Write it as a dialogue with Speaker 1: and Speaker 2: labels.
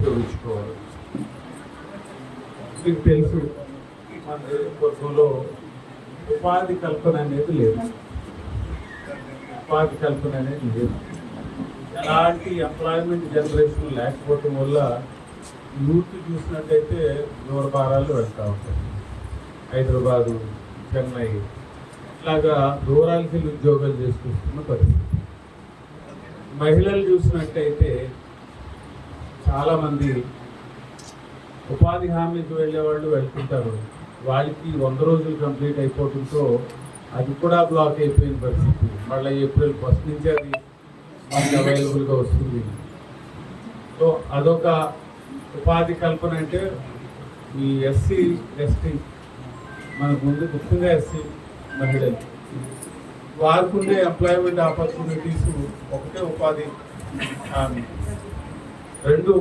Speaker 1: ఉపయోగించుకోవాలి. మీకు తెలుసు, మన నియోజకవర్గంలో ఉపాధి కల్పన అనేది లేదు. ఉపాధి కల్పన అనేది లేదు. ఎలాంటి ఎంప్లాయ్మెంట్ జనరేషన్ లేకపోవటం వల్ల యూత్ చూసినట్టయితే దూరభారాలు వెళ్తూ ఉంటాయి. హైదరాబాదు, చెన్నై ఇలాగా దూరాలకి వెళ్ళి ఉద్యోగాలు చేసుకుంటున్న పరిస్థితి. మహిళలు చూసినట్టయితే చాలామంది ఉపాధి హామీకి వెళ్ళే వాళ్ళు వెళ్తుంటారు. వాళ్ళకి 100 రోజులు కంప్లీట్ అయిపోవడంతో అది కూడా బ్లాక్ అయిపోయిన పరిస్థితి. మళ్ళీ ఏప్రిల్ 1 నుంచి అది మనకి అవైలబుల్గా వస్తుంది. సో అదొక ఉపాధి కల్పన. అంటే ఈ ఎస్సీ ఎస్టీ మనకు ముందు ముఖ్యంగా ఎస్సీ మహిళలు వారికి ఉండే ఎంప్లాయ్మెంట్ ఆపర్చునిటీస్ ఒకటే ఉపాధి హామీ. 2